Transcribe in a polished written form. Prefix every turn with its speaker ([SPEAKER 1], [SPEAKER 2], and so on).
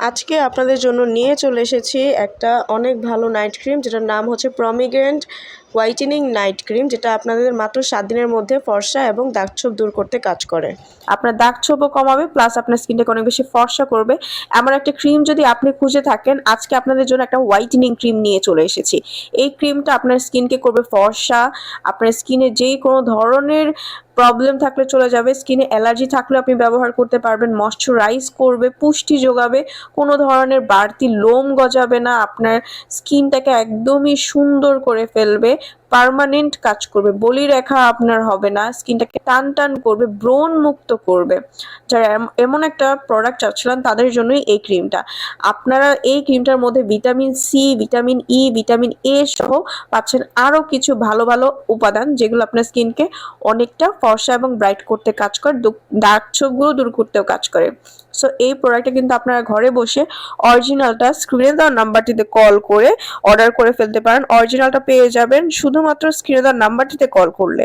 [SPEAKER 1] আজকে আপনাদের জন্য নিয়ে চলে এসেছি একটা অনেক ভালো নাইট ক্রিম, যেটার নাম হচ্ছে প্রমিগ্রেন্ট হোয়াইটেনিং নাইট ক্রিম, যেটা আপনাদের মাত্র 7 দিনের মধ্যে ফর্সা এবং দাগছোপ দূর করতে কাজ করে। আপনার দাগছোপও কমাবে, প্লাস আপনার স্কিনটাকে অনেক বেশি ফর্সা করবে। এমন একটা ক্রিম যদি আপনি খুঁজে থাকেন, আজকে আপনাদের জন্য একটা হোয়াইটেনিং ক্রিম নিয়ে চলে এসেছি। এই ক্রিমটা আপনার স্কিনকে করবে ফর্সা, আপনার স্কিনে যেই কোনো ধরনের প্রবলেম থাকলে চলে যাবে, স্কিনে অ্যালার্জি থাকলে আপনি ব্যবহার করতে পারবেন, ময়শ্চারাইজ করবে, পুষ্টি যোগাবে, কোনো ধরনের বাড়তি লোম গজাবে না, আপনার স্কিনটাকে একদমই সুন্দর করে ফেলবে, পার্মানেন্ট কাজ করবে, বলিরেখা আপনার হবে না, স্কিনটাকে টান টান করবে, ব্রণ মুক্ত করবে। যারা এমন একটা প্রোডাক্ট চাচ্ছিলেন তাদের জন্যই এই ক্রিমটা। আপনারা এই ক্রিমটার মধ্যে vitamin C, vitamin E, vitamin A সহ পাচ্ছেন আরও কিছু ভালো ভালো উপাদান, যেগুলো আপনার স্কিনকে অনেকটা ফর্সা এবং ব্রাইট করতে কাজ করে, ডার্ক ছোপগুলো দূর করতেও কাজ করে। সো এই প্রোডাক্টটা কিন্তু আপনারা ঘরে বসে অরিজিনালটা স্ক্রিনে দেওয়া নাম্বারটিতে কল করে অর্ডার করে ফেলতে পারেন। অরিজিনালটা পেয়ে যাবেন শুধুমাত্র স্ক্রিনে দেওয়া নাম্বারটিতে কল করলে।